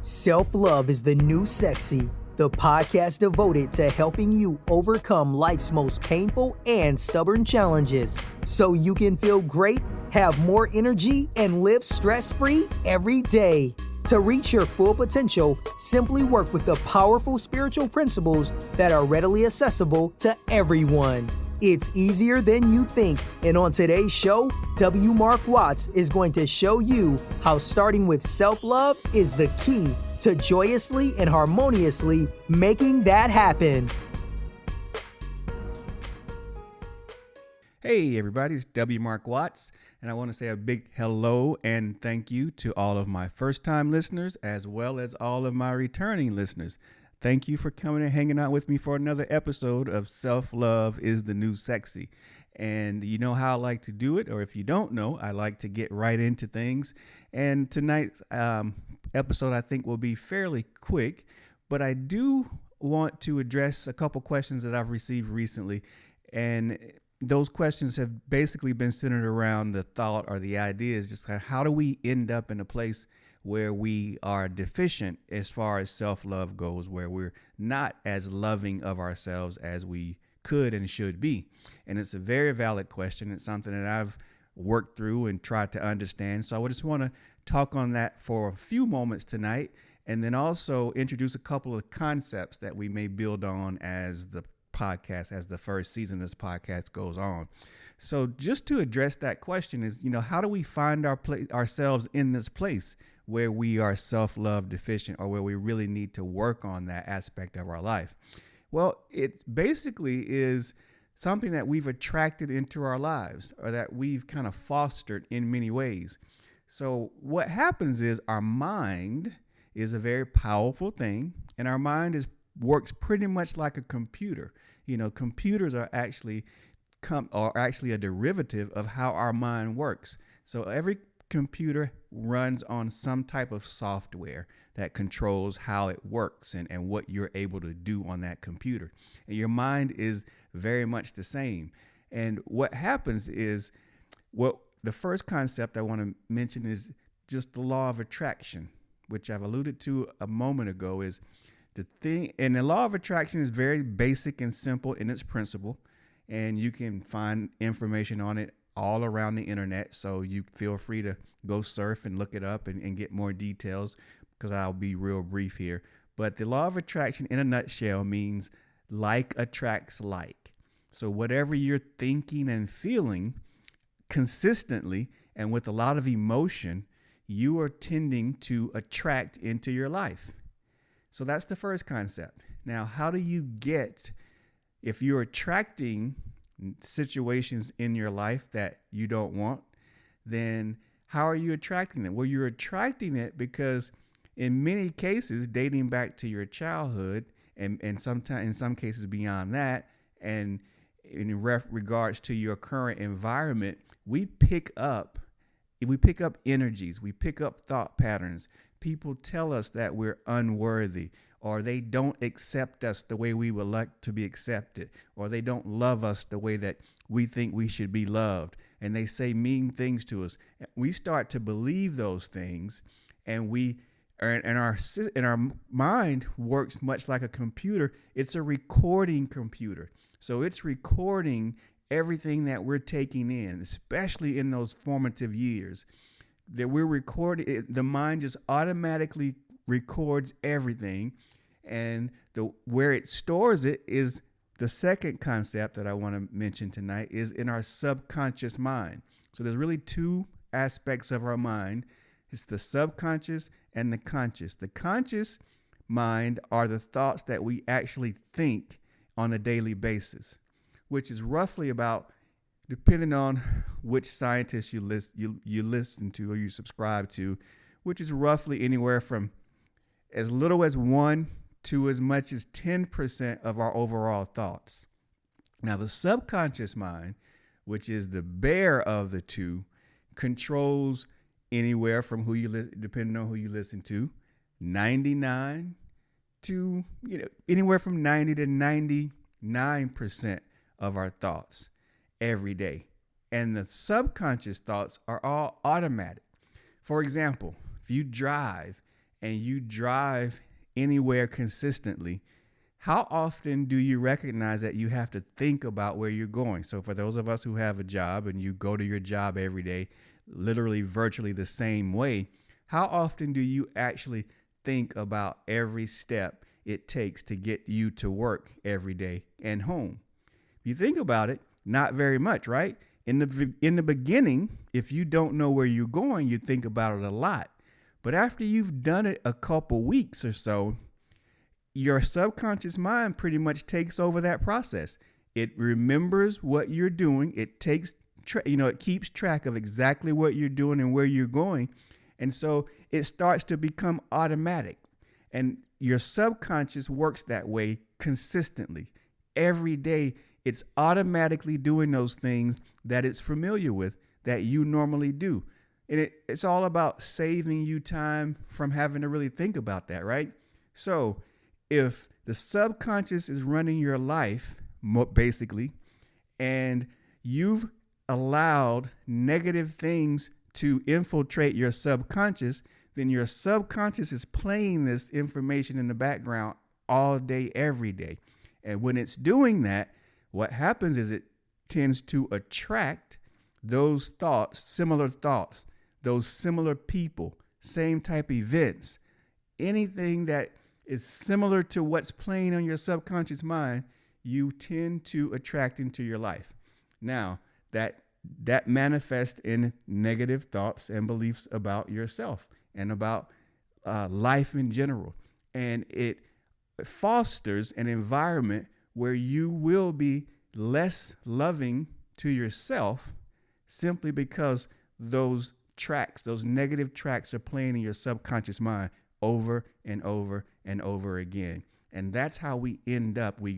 Self-love is the new sexy, the podcast devoted to helping you overcome life's most painful and stubborn challenges so you can feel great, have more energy, and live stress-free every day. To reach your full potential, simply work with the powerful spiritual principles that are readily accessible to everyone. It's easier than you think, and on today's show, W. Mark Watts is going to show you how starting with self-love is the key to joyously and harmoniously making that happen. Hey everybody, it's W. Mark Watts, and I want to say a big hello and thank you to all of my first-time listeners as well as all of my returning listeners. Thank you for coming and hanging out with me for another episode of Self-Love is the New Sexy. And you know how I like to do it, or if you don't know, I like to get right into things. And tonight's episode, I think, will be fairly quick, but I do want to address a couple questions that I've received recently. And those questions have basically been centered around the thought or the idea is just how do we end up in a place where we are deficient as far as self-love goes, where we're not as loving of ourselves as we could and should be. And it's a very valid question. It's something that I've worked through and tried to understand. So I just want to talk on that for a few moments tonight, and then also introduce a couple of concepts that we may build on as the podcast, as the first season of this podcast goes on. So just to address that question is, how do we find ourselves in this place where we are self-love deficient, or where we really need to work on that aspect of our life? Well, it basically is something that we've attracted into our lives, or that we've kind of fostered in many ways. So what happens is our mind is a very powerful thing, and our mind works pretty much like a computer. Computers are actually a derivative of how our mind works. So every computer runs on some type of software that controls how it works and what you're able to do on that computer. And your mind is very much the same. And what happens is, the first concept I want to mention is just the law of attraction, which I've alluded to a moment ago. Is the thing, and the law of attraction is very basic and simple in its principle, and you can find information on it all around the internet. So you feel free to go surf and look it up and get more details, because I'll be real brief here. But the law of attraction in a nutshell means like attracts like. So whatever you're thinking and feeling consistently and with a lot of emotion, you are tending to attract into your life. So that's the first concept. Now, how do you if you're attracting situations in your life that you don't want, then how are you attracting it? Well, you're attracting it because in many cases, dating back to your childhood, and sometimes in some cases beyond that, and in regards to your current environment, we pick up energies, we pick up thought patterns. People tell us that we're unworthy, or they don't accept us the way we would like to be accepted, or they don't love us the way that we think we should be loved, and they say mean things to us. We start to believe those things, and our mind works much like a computer. It's a recording computer. So it's recording everything that we're taking in, especially in those formative years. That we're recording, the mind just automatically records everything, and where it stores it is the second concept that I want to mention tonight, is in our subconscious mind. So there's really two aspects of our mind. It's the subconscious and the conscious. The conscious mind are the thoughts that we actually think on a daily basis, which is roughly about, depending on which scientist you listen to or you subscribe to, which is roughly anywhere from as little as 1 to as much as 10% of our overall thoughts. Now, the subconscious mind, which is the bear of the two, controls anywhere from depending on who you listen to, 99 to anywhere from 90 to 99% of our thoughts every day. And the subconscious thoughts are all automatic. For example, if you drive and you drive anywhere consistently, how often do you recognize that you have to think about where you're going? So for those of us who have a job and you go to your job every day, literally virtually the same way, how often do you actually think about every step it takes to get you to work every day and home? If you think about it, not very much, right? In the beginning, if you don't know where you're going, you think about it a lot. But after you've done it a couple weeks or so, your subconscious mind pretty much takes over that process. It remembers what you're doing. It takes, it keeps track of exactly what you're doing and where you're going. And so it starts to become automatic. And your subconscious works that way consistently. Every day, it's automatically doing those things that it's familiar with, that you normally do. And it's all about saving you time from having to really think about that, right? So if the subconscious is running your life, basically, and you've allowed negative things to infiltrate your subconscious, then your subconscious is playing this information in the background all day, every day. And when it's doing that, what happens is it tends to attract those thoughts, those similar people, same type events, anything that is similar to what's playing on your subconscious mind, you tend to attract into your life. Now, that manifests in negative thoughts and beliefs about yourself and about life in general. And it fosters an environment where you will be less loving to yourself simply because those negative tracks are playing in your subconscious mind over and over and over again. And that's how we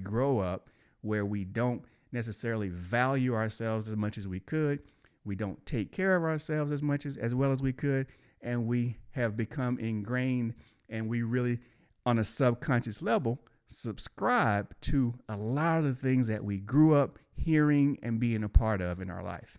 grow up where we don't necessarily value ourselves as much as we could. We don't take care of ourselves as well as we could. And we have become ingrained, and we really, on a subconscious level, subscribe to a lot of the things that we grew up hearing and being a part of in our life.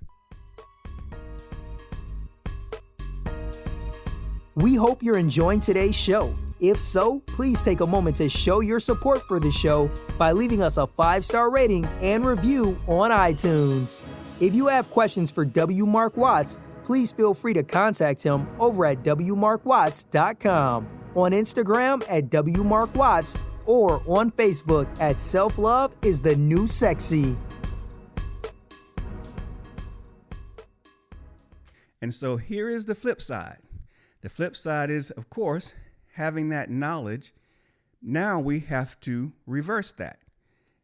We hope you're enjoying today's show. If so, please take a moment to show your support for the show by leaving us a 5-star rating and review on iTunes. If you have questions for W. Mark Watts, please feel free to contact him over at wmarkwatts.com, on Instagram at wmarkwatts, or on Facebook at Self-Love is the New Sexy. And so here is the flip side. The flip side is, of course, having that knowledge. Now we have to reverse that.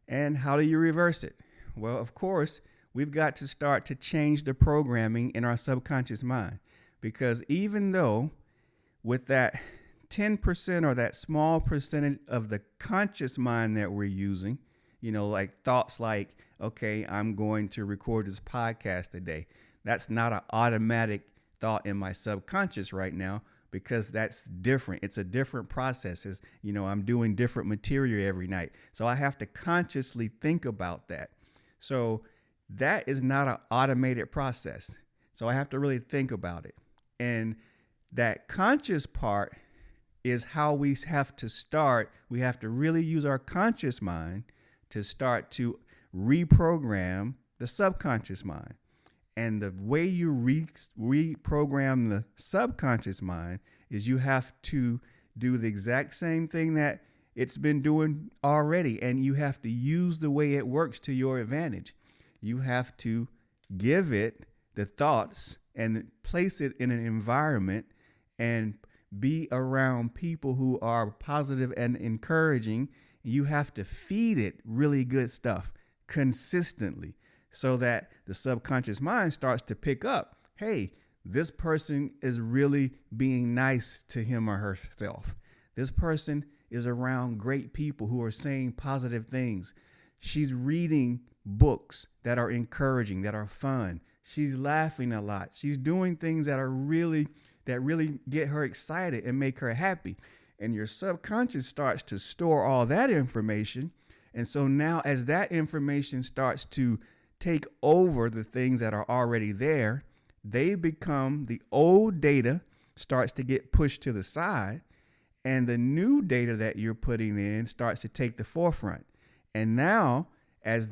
And how do you reverse it? Well, of course, we've got to start to change the programming in our subconscious mind. Because even though with that 10% or that small percentage of the conscious mind that we're using, like thoughts like, okay, I'm going to record this podcast today. That's not an automatic thought in my subconscious right now, because that's different. It's a different process. I'm doing different material every night. So I have to consciously think about that. So that is not an automated process. So I have to really think about it. And that conscious part is how we have to start. We have to really use our conscious mind to start to reprogram the subconscious mind. And the way you reprogram the subconscious mind is you have to do the exact same thing that it's been doing already. And you have to use the way it works to your advantage. You have to give it the thoughts and place it in an environment and be around people who are positive and encouraging. You have to feed it really good stuff consistently so that the subconscious mind starts to pick up, hey, this person is really being nice to him or herself. This person is around great people who are saying positive things. She's reading books that are encouraging, that are fun. She's laughing a lot. She's doing things that really get her excited and make her happy. And your subconscious starts to store all that information. And so now as that information starts to take over the things that are already there, they become, the old data starts to get pushed to the side, and the new data that you're putting in starts to take the forefront. And now, as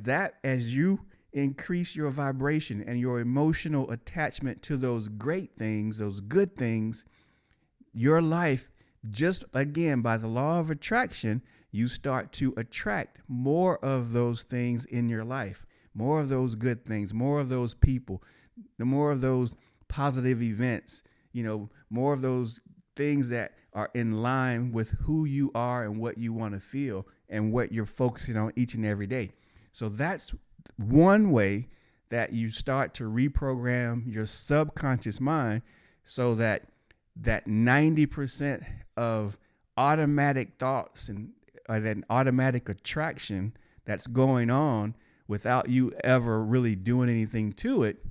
you increase your vibration and your emotional attachment to those great things, those good things, your life, just again, by the law of attraction, you start to attract more of those things in your life, more of those good things, more of those people, more of those positive events, more of those things that are in line with who you are and what you want to feel and what you're focusing on each and every day. So that's one way that you start to reprogram your subconscious mind, so that 90% of automatic thoughts and that automatic attraction that's going on without you ever really doing anything to it,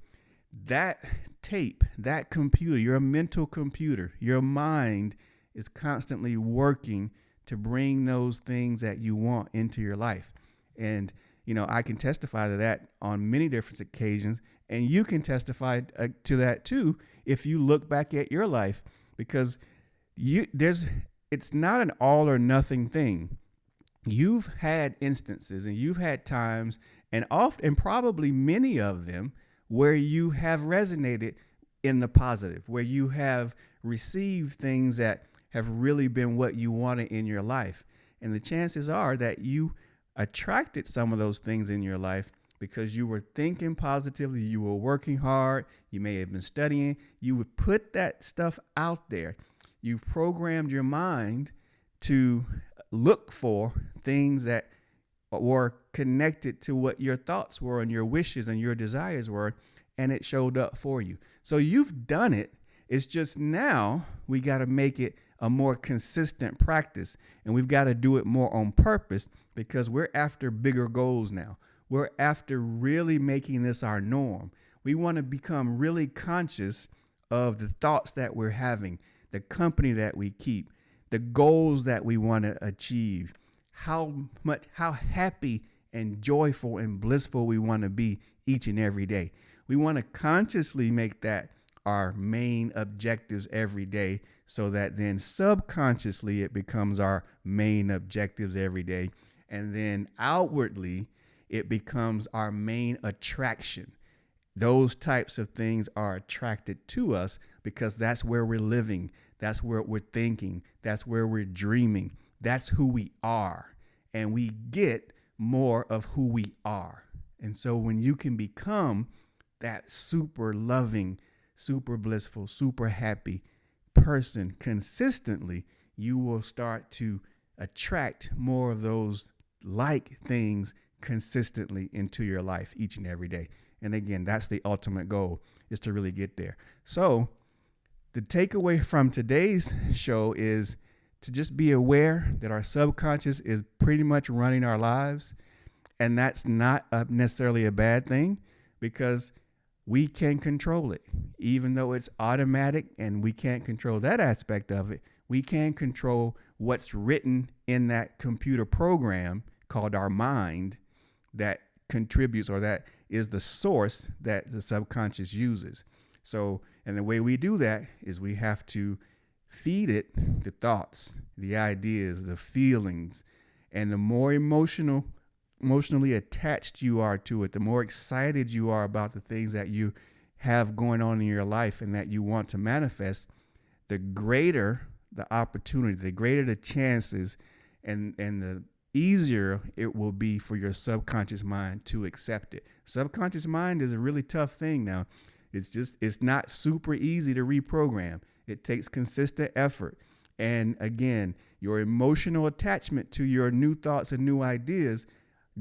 that tape, that computer, your mental computer, your mind is constantly working to bring those things that you want into your life. And, I can testify to that on many different occasions, and you can testify to that too if you look back at your life, because it's not an all or nothing thing. You've had instances and you've had times, and often probably many of them, where you have resonated in the positive, where you have received things that have really been what you wanted in your life. And the chances are that you attracted some of those things in your life because you were thinking positively, you were working hard, you may have been studying, you would put that stuff out there. You've programmed your mind to look for things that were connected to what your thoughts were and your wishes and your desires were, and it showed up for you. So you've done it. It's just now we got to make it a more consistent practice, and we've got to do it more on purpose, because we're after bigger goals now. We're after really making this our norm. We want to become really conscious of the thoughts that we're having, the company that we keep, the goals that we want to achieve, how happy and joyful and blissful we want to be each and every day. We want to consciously make that our main objectives every day, so that then subconsciously it becomes our main objectives every day. And then outwardly, it becomes our main attraction. Those types of things are attracted to us because that's where we're living. That's where we're thinking. That's where we're dreaming. That's who we are. And we get more of who we are. And so when you can become that super loving, super blissful, super happy person consistently, you will start to attract more of those like things consistently into your life each and every day. And again, that's the ultimate goal, is to really get there. So the takeaway from today's show is to just be aware that our subconscious is pretty much running our lives. And that's not necessarily a bad thing, because we can control it. Even though it's automatic and we can't control that aspect of it, we can control what's written in that computer program called our mind that contributes, or that is the source that the subconscious uses. So, and the way we do that is we have to feed it the thoughts, the ideas, the feelings, and the more emotionally attached you are to it, the more excited you are about the things that you have going on in your life and that you want to manifest, the greater the opportunity, the greater the chances, and the easier it will be for your subconscious mind to accept it. Subconscious mind is a really tough thing now. It's not super easy to reprogram. It takes consistent effort. And again, your emotional attachment to your new thoughts and new ideas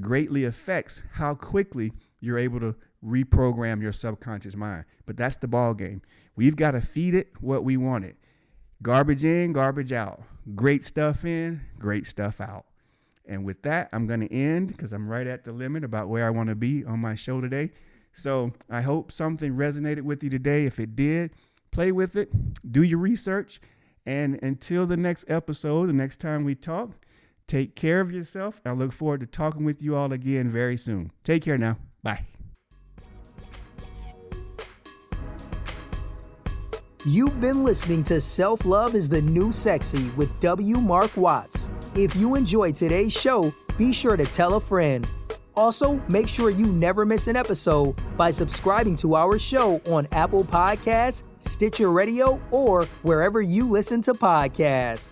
greatly affects how quickly you're able to reprogram your subconscious mind. But that's the ball game. We've got to feed it what we want it. Garbage in, garbage out. Great stuff in, great stuff out. And with that, I'm going to end, because I'm right at the limit about where I want to be on my show today. So I hope something resonated with you today. If it did, play with it, do your research. And until the next episode, the next time we talk, take care of yourself. I look forward to talking with you all again very soon. Take care now. Bye. You've been listening to Self-Love is the New Sexy with W. Mark Watts. If you enjoyed today's show, be sure to tell a friend. Also, make sure you never miss an episode by subscribing to our show on Apple Podcasts, Stitcher Radio, or wherever you listen to podcasts.